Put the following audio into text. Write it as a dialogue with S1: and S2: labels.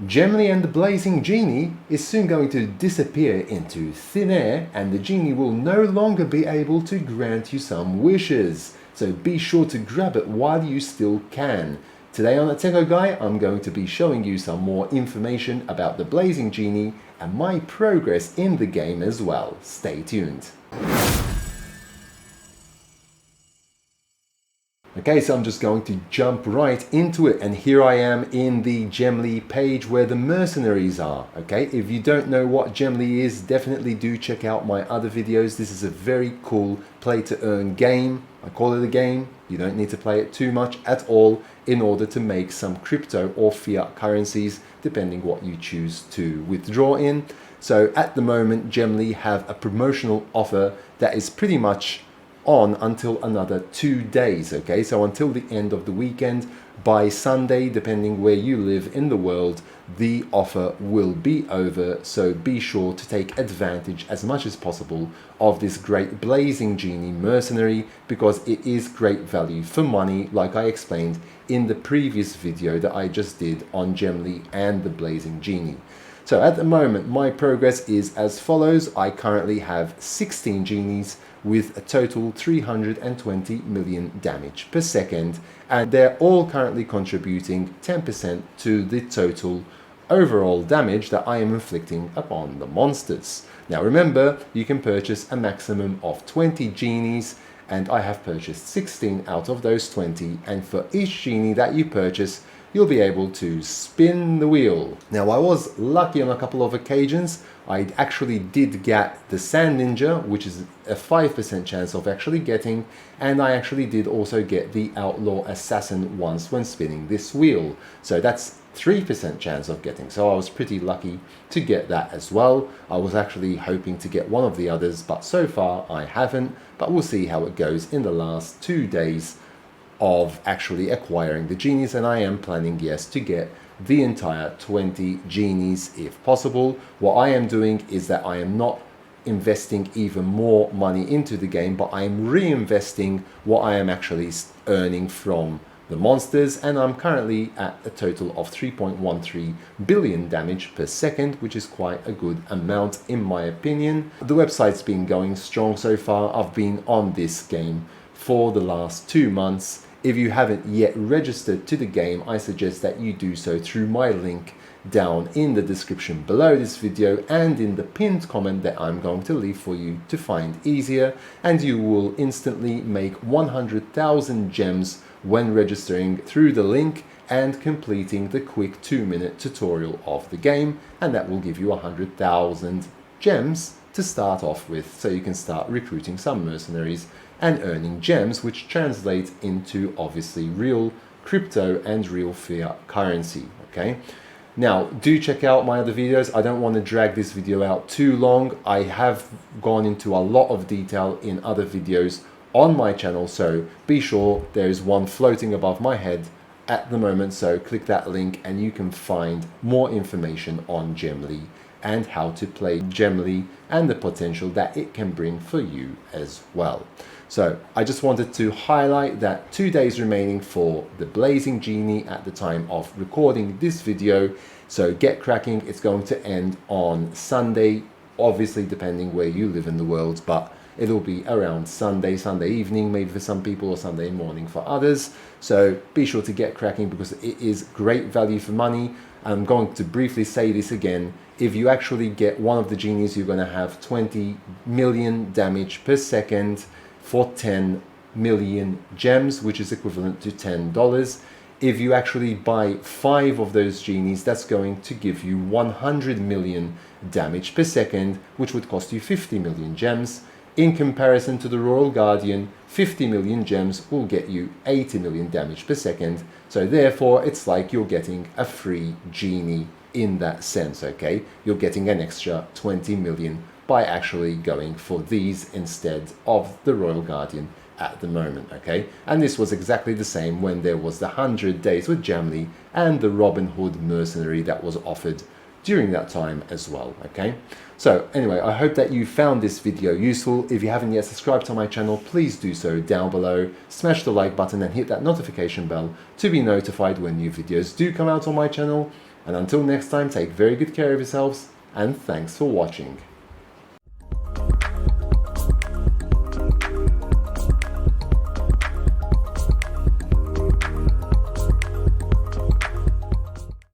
S1: Gemly and the Blazing Genie is soon going to disappear into thin air, and the genie will no longer be able to grant you some wishes. So be sure to grab it while you still can. Today on That Techo Guy, I'm going to be showing you some more information about the Blazing Genie and my progress in the game as well. Stay tuned. Okay, so I'm just going to jump right into it, and here I am in the Gemly page where the mercenaries are. Okay, if you don't know what Gemly is, definitely do check out my other videos. This is a very cool play to earn game. I call it a game. You don't need to play it too much at all in order to make some crypto or fiat currencies, depending what you choose to withdraw in. So at the moment, Gemly have a promotional offer that is pretty much on until another 2 days. Okay, so until the end of the weekend, by Sunday, depending where you live in the world, the offer will be over. So be sure to take advantage as much as possible of this great Blazing Genie mercenary, because it is great value for money, like I explained in the previous video that I just did on Gemly and the Blazing Genie. So at the moment, my progress is as follows. I currently have 16 genies with a total 320 million damage per second, and they're all currently contributing 10% to the total overall damage that I am inflicting upon the monsters. Now remember, you can purchase a maximum of 20 genies, and I have purchased 16 out of those 20, and for each genie that you purchase, you'll be able to spin the wheel. Now, I was lucky on a couple of occasions. I actually did get the Sand Ninja, which is a 5% chance of actually getting, and I actually did also get the Outlaw Assassin once when spinning this wheel. So that's 3% chance of getting. So I was pretty lucky to get that as well. I was actually hoping to get one of the others, but so far I haven't. But we'll see how it goes in the last 2 days of actually acquiring the genies, and I am planning, yes, to get the entire 20 genies if possible. What I am doing is that I am not investing even more money into the game, but I am reinvesting what I am actually earning from the monsters, and I'm currently at a total of 3.13 billion damage per second, which is quite a good amount in my opinion. The website's been going strong so far. I've been on this game for the last 2 months. If you haven't yet registered to the game, I suggest that you do so through my link down in the description below this video and in the pinned comment that I'm going to leave for you to find easier, and you will instantly make 100,000 gems when registering through the link and completing the quick 2-minute tutorial of the game, and that will give you 100,000 gems to start off with, so you can start recruiting some mercenaries and earning gems, which translate into obviously real crypto and real fiat currency. Okay, now do check out my other videos. I don't want to drag this video out too long. I have gone into a lot of detail in other videos on my channel, so be sure there is one floating above my head at the moment, so click that link and you can find more information on Gemly and how to play Gemly and the potential that it can bring for you as well. So I just wanted to highlight that 2 days remaining for the Blazing Genie at the time of recording this video. So get cracking. It's going to end on Sunday, obviously depending where you live in the world, but it'll be around Sunday evening, maybe for some people, or Sunday morning for others. So be sure to get cracking, because it is great value for money. I'm going to briefly say this again. If you actually get one of the genies, you're going to have 20 million damage per second for 10 million gems, which is equivalent to $10. If you actually buy 5 of those genies, that's going to give you 100 million damage per second, which would cost you 50 million gems. In comparison to the Royal Guardian, 50 million gems will get you 80 million damage per second. So therefore, it's like you're getting a free genie in that sense, okay? You're getting an extra 20 million by actually going for these instead of the Royal Guardian at the moment, okay? And this was exactly the same when there was the 100 days with Gemly and the Robin Hood mercenary that was offered during that time as well, okay? So anyway, I hope that you found this video useful. If you haven't yet subscribed to my channel, please do so down below. Smash the like button and hit that notification bell to be notified when new videos do come out on my channel. And until next time, take very good care of yourselves, and thanks for watching.